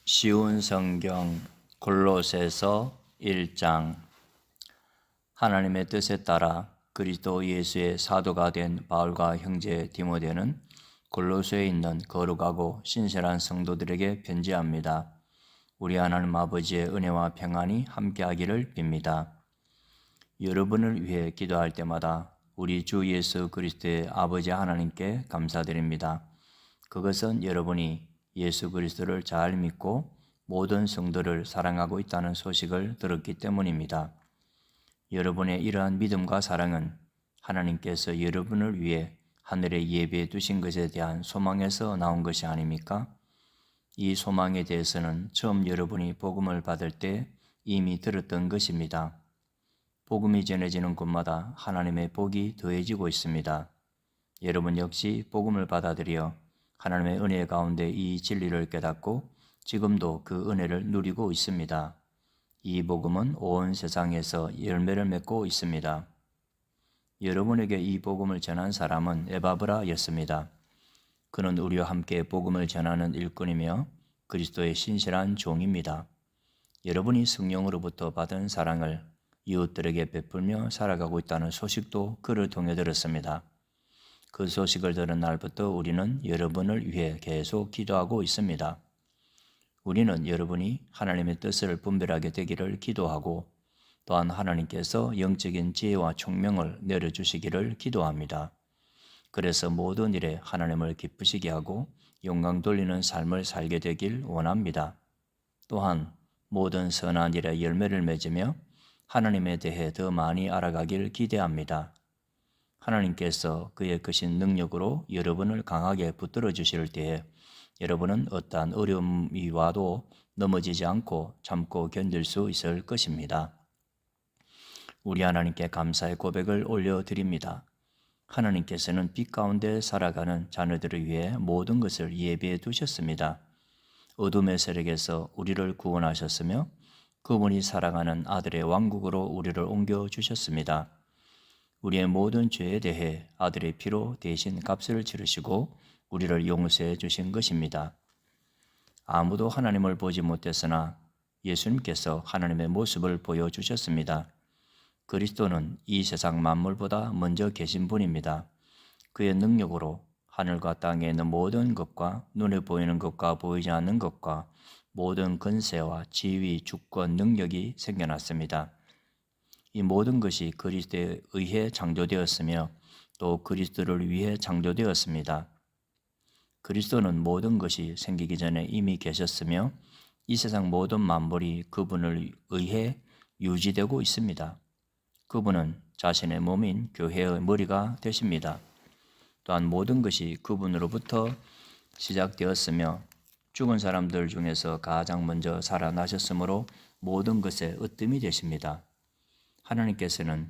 쉬운 성경 골로새서 1장. 하나님의 뜻에 따라 그리스도 예수의 사도가 된 바울과 형제 디모데는 골로새에 있는 거룩하고 신실한 성도들에게 편지합니다. 우리 하나님 아버지의 은혜와 평안이 함께하기를 빕니다. 여러분을 위해 기도할 때마다 우리 주 예수 그리스도의 아버지 하나님께 감사드립니다. 그것은 여러분이 예수 그리스도를 잘 믿고 모든 성도를 사랑하고 있다는 소식을 들었기 때문입니다. 여러분의 이러한 믿음과 사랑은 하나님께서 여러분을 위해 하늘에 예비해 두신 것에 대한 소망에서 나온 것이 아닙니까? 이 소망에 대해서는 처음 여러분이 복음을 받을 때 이미 들었던 것입니다. 복음이 전해지는 곳마다 하나님의 복이 더해지고 있습니다. 여러분 역시 복음을 받아들여 하나님의 은혜 가운데 이 진리를 깨닫고 지금도 그 은혜를 누리고 있습니다. 이 복음은 온 세상에서 열매를 맺고 있습니다. 여러분에게 이 복음을 전한 사람은 에바브라였습니다. 그는 우리와 함께 복음을 전하는 일꾼이며 그리스도의 신실한 종입니다. 여러분이 성령으로부터 받은 사랑을 이웃들에게 베풀며 살아가고 있다는 소식도 그를 통해 들었습니다. 그 소식을 들은 날부터 우리는 여러분을 위해 계속 기도하고 있습니다. 우리는 여러분이 하나님의 뜻을 분별하게 되기를 기도하고 또한 하나님께서 영적인 지혜와 총명을 내려주시기를 기도합니다. 그래서 모든 일에 하나님을 기쁘시게 하고 영광 돌리는 삶을 살게 되길 원합니다. 또한 모든 선한 일에 열매를 맺으며 하나님에 대해 더 많이 알아가길 기대합니다. 하나님께서 그의 크신 능력으로 여러분을 강하게 붙들어 주실 때에 여러분은 어떠한 어려움이 와도 넘어지지 않고 참고 견딜 수 있을 것입니다. 우리 하나님께 감사의 고백을 올려드립니다. 하나님께서는 빛 가운데 살아가는 자녀들을 위해 모든 것을 예비해 두셨습니다. 어둠의 세력에서 우리를 구원하셨으며 그분이 사랑하는 아들의 왕국으로 우리를 옮겨주셨습니다. 우리의 모든 죄에 대해 아들의 피로 대신 값을 치르시고 우리를 용서해 주신 것입니다. 아무도 하나님을 보지 못했으나 예수님께서 하나님의 모습을 보여주셨습니다. 그리스도는 이 세상 만물보다 먼저 계신 분입니다. 그의 능력으로 하늘과 땅에 있는 모든 것과 눈에 보이는 것과 보이지 않는 것과 모든 권세와 지위, 주권, 능력이 생겨났습니다. 이 모든 것이 그리스도에 의해 창조되었으며 또 그리스도를 위해 창조되었습니다. 그리스도는 모든 것이 생기기 전에 이미 계셨으며 이 세상 모든 만물이 그분을 의해 유지되고 있습니다. 그분은 자신의 몸인 교회의 머리가 되십니다. 또한 모든 것이 그분으로부터 시작되었으며 죽은 사람들 중에서 가장 먼저 살아나셨으므로 모든 것의 으뜸이 되십니다. 하나님께서는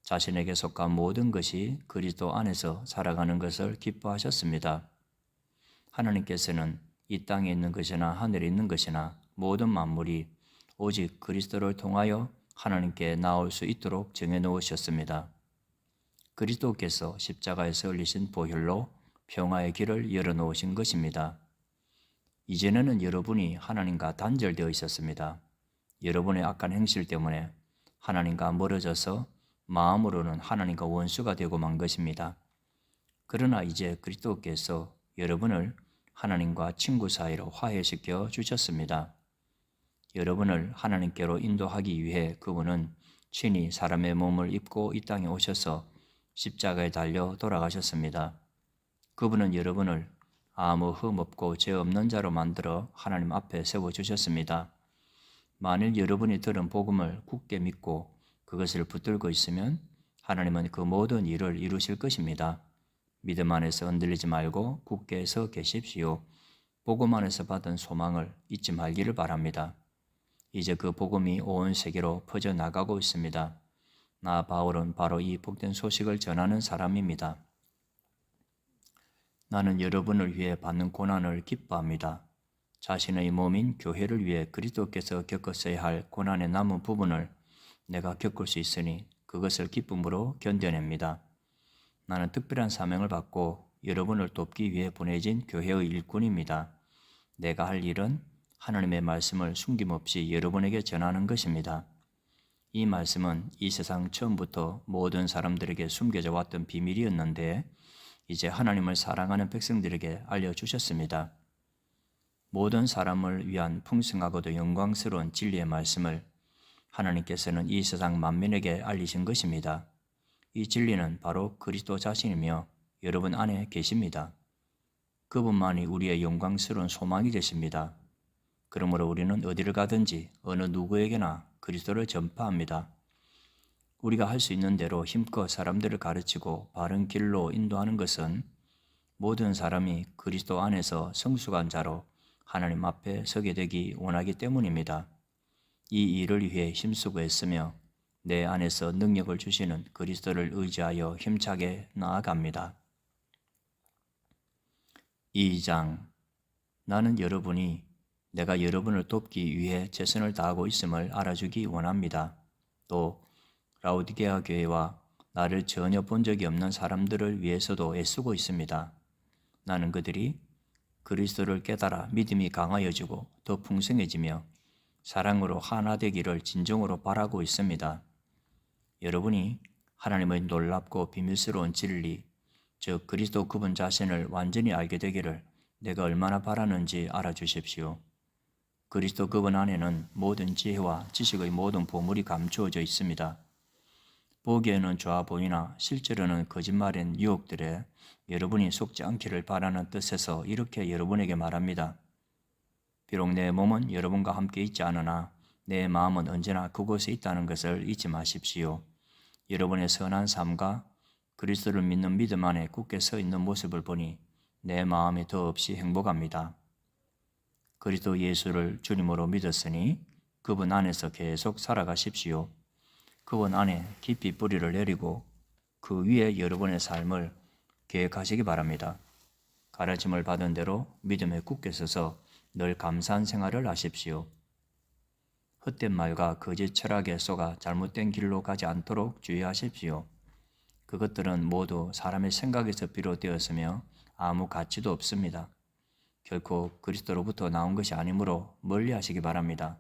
자신에게 속한 모든 것이 그리스도 안에서 살아가는 것을 기뻐하셨습니다. 하나님께서는 이 땅에 있는 것이나 하늘에 있는 것이나 모든 만물이 오직 그리스도를 통하여 하나님께 나올 수 있도록 정해놓으셨습니다. 그리스도께서 십자가에서 흘리신 보혈로 평화의 길을 열어놓으신 것입니다. 이전에는 여러분이 하나님과 단절되어 있었습니다. 여러분의 악한 행실 때문에 하나님과 멀어져서 마음으로는 하나님과 원수가 되고 만 것입니다. 그러나 이제 그리스도께서 여러분을 하나님과 친구 사이로 화해시켜 주셨습니다. 여러분을 하나님께로 인도하기 위해 그분은 친히 사람의 몸을 입고 이 땅에 오셔서 십자가에 달려 돌아가셨습니다. 그분은 여러분을 아무 흠없고 죄 없는 자로 만들어 하나님 앞에 세워주셨습니다. 만일 여러분이 들은 복음을 굳게 믿고 그것을 붙들고 있으면 하나님은 그 모든 일을 이루실 것입니다. 믿음 안에서 흔들리지 말고 굳게 서 계십시오. 복음 안에서 받은 소망을 잊지 말기를 바랍니다. 이제 그 복음이 온 세계로 퍼져나가고 있습니다. 나 바울은 바로 이 복된 소식을 전하는 사람입니다. 나는 여러분을 위해 받는 고난을 기뻐합니다. 자신의 몸인 교회를 위해 그리스도께서 겪었어야 할 고난의 남은 부분을 내가 겪을 수 있으니 그것을 기쁨으로 견뎌냅니다. 나는 특별한 사명을 받고 여러분을 돕기 위해 보내진 교회의 일꾼입니다. 내가 할 일은 하나님의 말씀을 숨김없이 여러분에게 전하는 것입니다. 이 말씀은 이 세상 처음부터 모든 사람들에게 숨겨져 왔던 비밀이었는데 이제 하나님을 사랑하는 백성들에게 알려주셨습니다. 모든 사람을 위한 풍성하고도 영광스러운 진리의 말씀을 하나님께서는 이 세상 만민에게 알리신 것입니다. 이 진리는 바로 그리스도 자신이며 여러분 안에 계십니다. 그분만이 우리의 영광스러운 소망이 되십니다. 그러므로 우리는 어디를 가든지 어느 누구에게나 그리스도를 전파합니다. 우리가 할 수 있는 대로 힘껏 사람들을 가르치고 바른 길로 인도하는 것은 모든 사람이 그리스도 안에서 성숙한 자로 하나님 앞에 서게 되기 원하기 때문입니다. 이 일을 위해 힘쓰고 애쓰며 내 안에서 능력을 주시는 그리스도를 의지하여 힘차게 나아갑니다. 2장. 나는 여러분이 내가 여러분을 돕기 위해 최선을 다하고 있음을 알아주기 원합니다. 또 라오디게아 교회와 나를 전혀 본 적이 없는 사람들을 위해서도 애쓰고 있습니다. 나는 그들이 그리스도를 깨달아 믿음이 강하여지고 더 풍성해지며 사랑으로 하나 되기를 진정으로 바라고 있습니다. 여러분이 하나님의 놀랍고 비밀스러운 진리, 즉 그리스도 그분 자신을 완전히 알게 되기를 내가 얼마나 바라는지 알아주십시오. 그리스도 그분 안에는 모든 지혜와 지식의 모든 보물이 감추어져 있습니다. 보기에는 좋아 보이나 실제로는 거짓말인 유혹들에 여러분이 속지 않기를 바라는 뜻에서 이렇게 여러분에게 말합니다. 비록 내 몸은 여러분과 함께 있지 않으나 내 마음은 언제나 그곳에 있다는 것을 잊지 마십시오. 여러분의 선한 삶과 그리스도를 믿는 믿음 안에 굳게 서 있는 모습을 보니 내 마음이 더없이 행복합니다. 그리스도 예수를 주님으로 믿었으니 그분 안에서 계속 살아가십시오. 그분 안에 깊이 뿌리를 내리고 그 위에 여러분의 삶을 계획하시기 바랍니다. 가르침을 받은 대로 믿음에 굳게 서서 늘 감사한 생활을 하십시오. 헛된 말과 거짓 철학에 속아 잘못된 길로 가지 않도록 주의하십시오. 그것들은 모두 사람의 생각에서 비롯되었으며 아무 가치도 없습니다. 결코 그리스도로부터 나온 것이 아니므로 멀리하시기 바랍니다.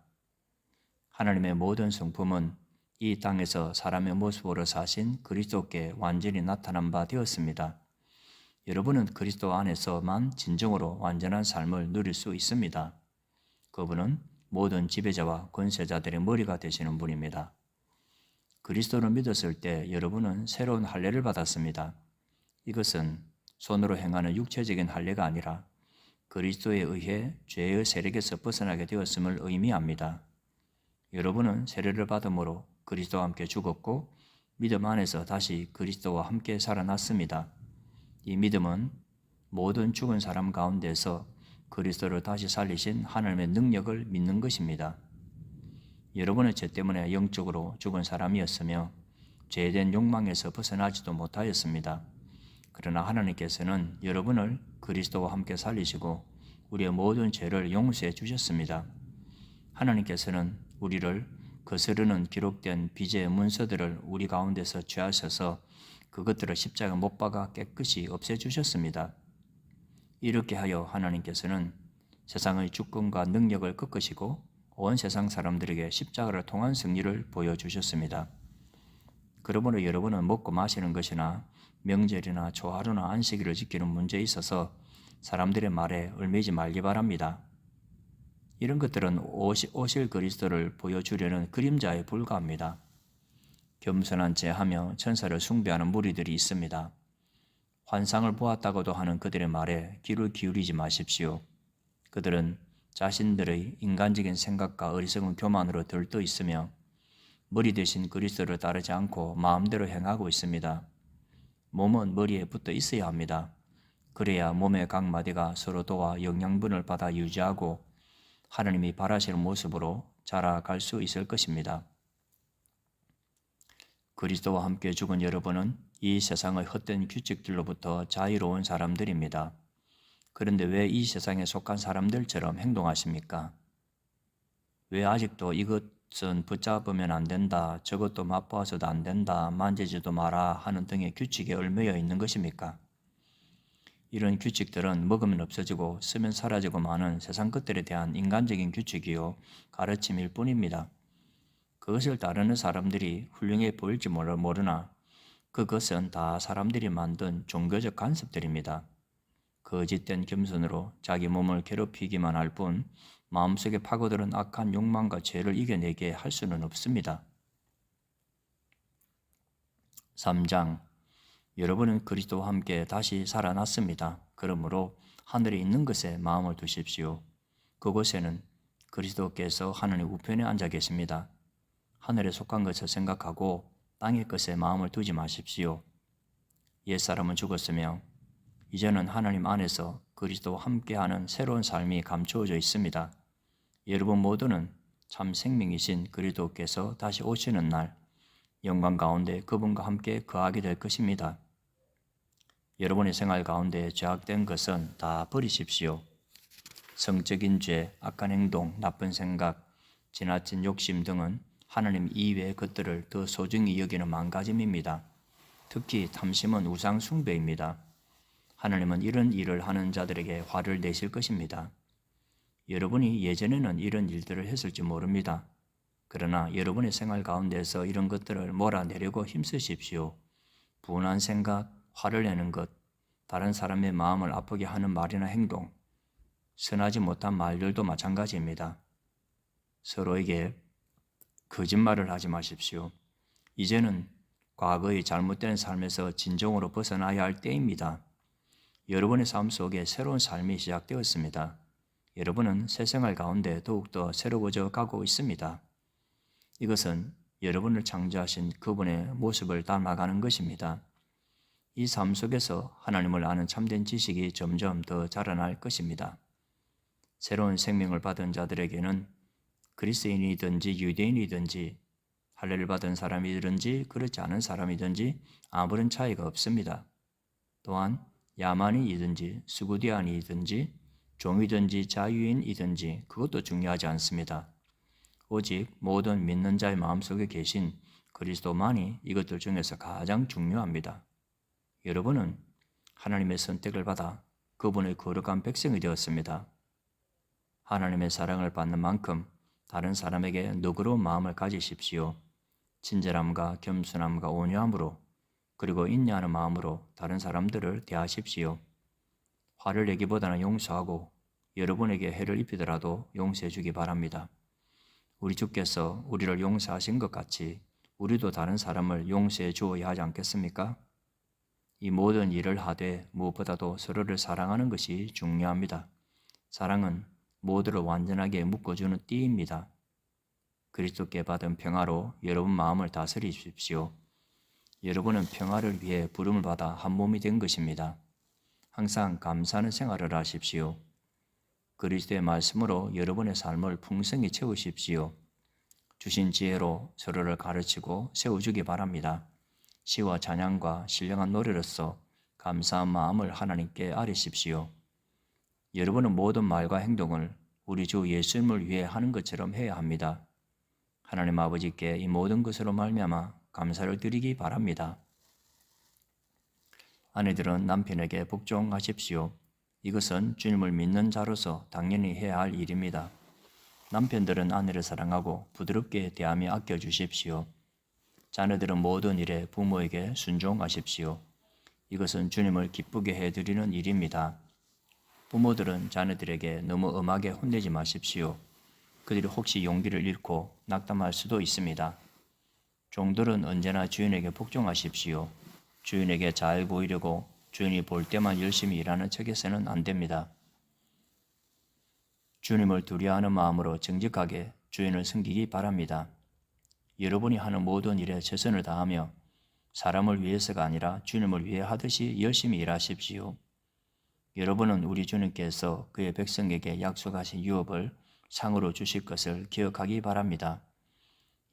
하나님의 모든 성품은 이 땅에서 사람의 모습으로 사신 그리스도께 완전히 나타난 바 되었습니다. 여러분은 그리스도 안에서만 진정으로 완전한 삶을 누릴 수 있습니다. 그분은 모든 지배자와 권세자들의 머리가 되시는 분입니다. 그리스도를 믿었을 때 여러분은 새로운 할례를 받았습니다. 이것은 손으로 행하는 육체적인 할례가 아니라 그리스도에 의해 죄의 세력에서 벗어나게 되었음을 의미합니다. 여러분은 세례를 받음으로 그리스도와 함께 죽었고 믿음 안에서 다시 그리스도와 함께 살아났습니다. 이 믿음은 모든 죽은 사람 가운데서 그리스도를 다시 살리신 하나님의 능력을 믿는 것입니다. 여러분의 죄 때문에 영적으로 죽은 사람이었으며 죄된 욕망에서 벗어나지도 못하였습니다. 그러나 하나님께서는 여러분을 그리스도와 함께 살리시고 우리의 모든 죄를 용서해 주셨습니다. 하나님께서는 우리를 거스르는 기록된 빚의 문서들을 우리 가운데서 취하셔서 그것들을 십자가 못 박아 깨끗이 없애주셨습니다. 이렇게 하여 하나님께서는 세상의 주권과 능력을 꺾으시고 온 세상 사람들에게 십자가를 통한 승리를 보여주셨습니다. 그러므로 여러분은 먹고 마시는 것이나 명절이나 초하루나 안식일을 지키는 문제에 있어서 사람들의 말에 얽매이지 말기 바랍니다. 이런 것들은 오실 그리스도를 보여주려는 그림자에 불과합니다. 겸손한 체하며 천사를 숭배하는 무리들이 있습니다. 환상을 보았다고도 하는 그들의 말에 귀를 기울이지 마십시오. 그들은 자신들의 인간적인 생각과 어리석은 교만으로 들떠 있으며 머리 대신 그리스도를 따르지 않고 마음대로 행하고 있습니다. 몸은 머리에 붙어 있어야 합니다. 그래야 몸의 각 마디가 서로 도와 영양분을 받아 유지하고 하나님이 바라시는 모습으로 자라갈 수 있을 것입니다. 그리스도와 함께 죽은 여러분은 이 세상의 헛된 규칙들로부터 자유로운 사람들입니다. 그런데 왜 이 세상에 속한 사람들처럼 행동하십니까? 왜 아직도 이것은 붙잡으면 안 된다, 저것도 맛보아서도 안 된다, 만지지도 마라 하는 등의 규칙에 얽매여 있는 것입니까? 이런 규칙들은 먹으면 없어지고 쓰면 사라지고 마는 세상 것들에 대한 인간적인 규칙이요 가르침일 뿐입니다. 그것을 따르는 사람들이 훌륭해 보일지 모르나 그것은 다 사람들이 만든 종교적 간섭들입니다. 거짓된 겸손으로 자기 몸을 괴롭히기만 할 뿐 마음속에 파고드는 악한 욕망과 죄를 이겨내게 할 수는 없습니다. 3장 여러분은 그리스도와 함께 다시 살아났습니다. 그러므로 하늘에 있는 것에 마음을 두십시오. 그곳에는 그리스도께서 하나님 우편에 앉아 계십니다. 하늘에 속한 것을 생각하고 땅의 것에 마음을 두지 마십시오. 옛사람은 죽었으며 이제는 하나님 안에서 그리스도와 함께하는 새로운 삶이 감추어져 있습니다. 여러분 모두는 참 생명이신 그리스도께서 다시 오시는 날 영광 가운데 그분과 함께 거하게 될 것입니다. 여러분의 생활 가운데 죄악된 것은 다 버리십시오. 성적인 죄, 악한 행동, 나쁜 생각, 지나친 욕심 등은 하나님 이외의 것들을 더 소중히 여기는 마음가짐입니다. 특히 탐심은 우상 숭배입니다. 하나님은 이런 일을 하는 자들에게 화를 내실 것입니다. 여러분이 예전에는 이런 일들을 했을지 모릅니다. 그러나 여러분의 생활 가운데서 이런 것들을 몰아내려고 힘쓰십시오. 분한 생각, 화를 내는 것, 다른 사람의 마음을 아프게 하는 말이나 행동, 선하지 못한 말들도 마찬가지입니다. 서로에게 거짓말을 하지 마십시오. 이제는 과거의 잘못된 삶에서 진정으로 벗어나야 할 때입니다. 여러분의 삶 속에 새로운 삶이 시작되었습니다. 여러분은 새 생활 가운데 더욱더 새로워져 가고 있습니다. 이것은 여러분을 창조하신 그분의 모습을 닮아가는 것입니다. 이 삶 속에서 하나님을 아는 참된 지식이 점점 더 자라날 것입니다. 새로운 생명을 받은 자들에게는 그리스인이든지 유대인이든지 할례를 받은 사람이든지 그렇지 않은 사람이든지 아무런 차이가 없습니다. 또한 야만인이든지 스구디안이든지 종이든지 자유인이든지 그것도 중요하지 않습니다. 오직 모든 믿는 자의 마음속에 계신 그리스도만이 이것들 중에서 가장 중요합니다. 여러분은 하나님의 선택을 받아 그분의 거룩한 백성이 되었습니다. 하나님의 사랑을 받는 만큼 다른 사람에게 너그러운 마음을 가지십시오. 친절함과 겸손함과 온유함으로 그리고 인내하는 마음으로 다른 사람들을 대하십시오. 화를 내기보다는 용서하고 여러분에게 해를 입히더라도 용서해 주기 바랍니다. 우리 주께서 우리를 용서하신 것 같이 우리도 다른 사람을 용서해 주어야 하지 않겠습니까? 이 모든 일을 하되 무엇보다도 서로를 사랑하는 것이 중요합니다. 사랑은 모두를 완전하게 묶어주는 띠입니다. 그리스도께 받은 평화로 여러분 마음을 다스리십시오. 여러분은 평화를 위해 부름을 받아 한 몸이 된 것입니다. 항상 감사하는 생활을 하십시오. 그리스도의 말씀으로 여러분의 삶을 풍성히 채우십시오. 주신 지혜로 서로를 가르치고 세워주기 바랍니다. 시와 찬양과 신령한 노래로서 감사한 마음을 하나님께 아뢰십시오. 여러분은 모든 말과 행동을 우리 주 예수님을 위해 하는 것처럼 해야 합니다. 하나님 아버지께 이 모든 것으로 말미암아 감사를 드리기 바랍니다. 아내들은 남편에게 복종하십시오. 이것은 주님을 믿는 자로서 당연히 해야 할 일입니다. 남편들은 아내를 사랑하고 부드럽게 대하며 아껴주십시오. 자녀들은 모든 일에 부모에게 순종하십시오. 이것은 주님을 기쁘게 해드리는 일입니다. 부모들은 자녀들에게 너무 엄하게 혼내지 마십시오. 그들이 혹시 용기를 잃고 낙담할 수도 있습니다. 종들은 언제나 주인에게 복종하십시오. 주인에게 잘 보이려고 주인이 볼 때만 열심히 일하는 척해서는 안 됩니다. 주님을 두려워하는 마음으로 정직하게 주인을 섬기기 바랍니다. 여러분이 하는 모든 일에 최선을 다하며 사람을 위해서가 아니라 주님을 위해 하듯이 열심히 일하십시오. 여러분은 우리 주님께서 그의 백성에게 약속하신 유업을 상으로 주실 것을 기억하기 바랍니다.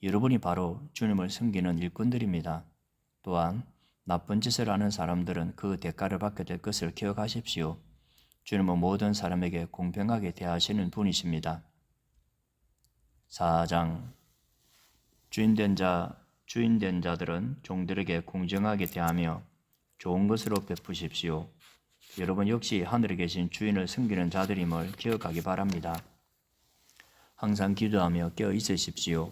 여러분이 바로 주님을 섬기는 일꾼들입니다. 또한 나쁜 짓을 하는 사람들은 그 대가를 받게 될 것을 기억하십시오. 주님은 모든 사람에게 공평하게 대하시는 분이십니다. 4장 주인된 자들은 종들에게 공정하게 대하며 좋은 것으로 베푸십시오. 여러분 역시 하늘에 계신 주인을 섬기는 자들임을 기억하기 바랍니다. 항상 기도하며 깨어 있으십시오.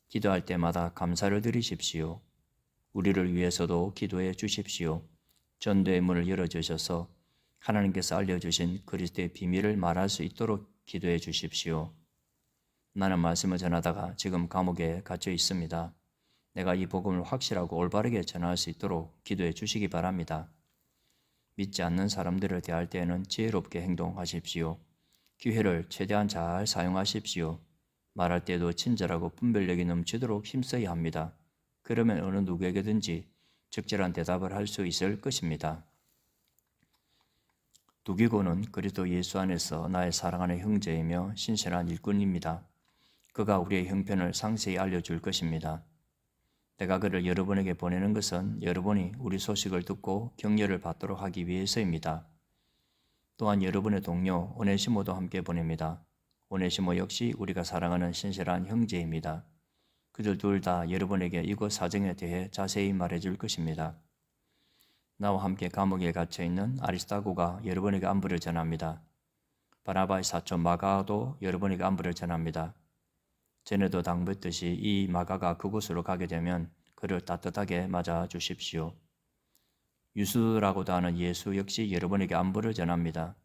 기도할 때마다 감사를 드리십시오. 우리를 위해서도 기도해 주십시오. 전도의 문을 열어주셔서 하나님께서 알려주신 그리스도의 비밀을 말할 수 있도록 기도해 주십시오. 나는 말씀을 전하다가 지금 감옥에 갇혀 있습니다. 내가 이 복음을 확실하고 올바르게 전할 수 있도록 기도해 주시기 바랍니다. 믿지 않는 사람들을 대할 때에는 지혜롭게 행동하십시오. 기회를 최대한 잘 사용하십시오. 말할 때도 친절하고 분별력이 넘치도록 힘써야 합니다. 그러면 어느 누구에게든지 적절한 대답을 할 수 있을 것입니다. 두기고는 그리스도 예수 안에서 나의 사랑하는 형제이며 신실한 일꾼입니다. 그가 우리의 형편을 상세히 알려줄 것입니다. 내가 그를 여러분에게 보내는 것은 여러분이 우리 소식을 듣고 격려를 받도록 하기 위해서입니다. 또한 여러분의 동료 오네시모도 함께 보냅니다. 오네시모 역시 우리가 사랑하는 신실한 형제입니다. 그들 둘 다 여러분에게 이곳 사정에 대해 자세히 말해줄 것입니다. 나와 함께 감옥에 갇혀있는 아리스타고가 여러분에게 안부를 전합니다. 바나바의 사촌 마가도 여러분에게 안부를 전합니다. 전에도 당부했듯이 이 마가가 그곳으로 가게 되면 그를 따뜻하게 맞아 주십시오. 유수라고도 하는 예수 역시 여러분에게 안부를 전합니다.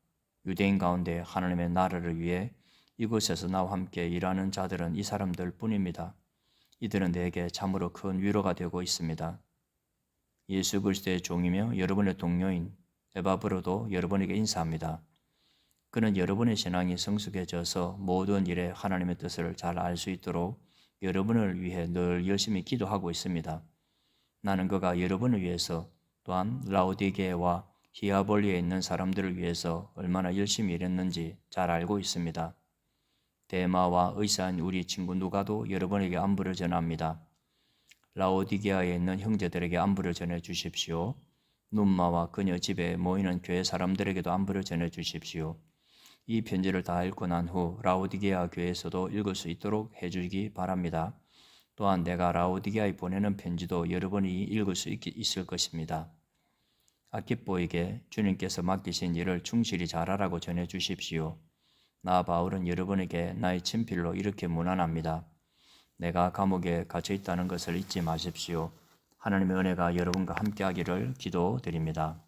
유대인 가운데 하나님의 나라를 위해 이곳에서 나와 함께 일하는 자들은 이 사람들 뿐입니다. 이들은 내게 참으로 큰 위로가 되고 있습니다. 예수 그리스도의 종이며 여러분의 동료인 에바브로도 여러분에게 인사합니다. 그는 여러분의 신앙이 성숙해져서 모든 일에 하나님의 뜻을 잘 알 수 있도록 여러분을 위해 늘 열심히 기도하고 있습니다. 나는 그가 여러분을 위해서 또한 라오디게와 히아볼리에 있는 사람들을 위해서 얼마나 열심히 일했는지 잘 알고 있습니다. 데마와 의사인 우리 친구 누가도 여러분에게 안부를 전합니다. 라오디게아에 있는 형제들에게 안부를 전해 주십시오. 눈마와 그녀 집에 모이는 교회 사람들에게도 안부를 전해 주십시오. 이 편지를 다 읽고 난 후 라오디게아 교회에서도 읽을 수 있도록 해주기 바랍니다. 또한 내가 라오디게아에 보내는 편지도 여러분이 읽을 수 있을 것입니다. 아키뽀에게 주님께서 맡기신 일을 충실히 잘하라고 전해 주십시오. 나 바울은 여러분에게 나의 친필로 이렇게 문안합니다. 내가 감옥에 갇혀 있다는 것을 잊지 마십시오. 하나님의 은혜가 여러분과 함께하기를 기도드립니다.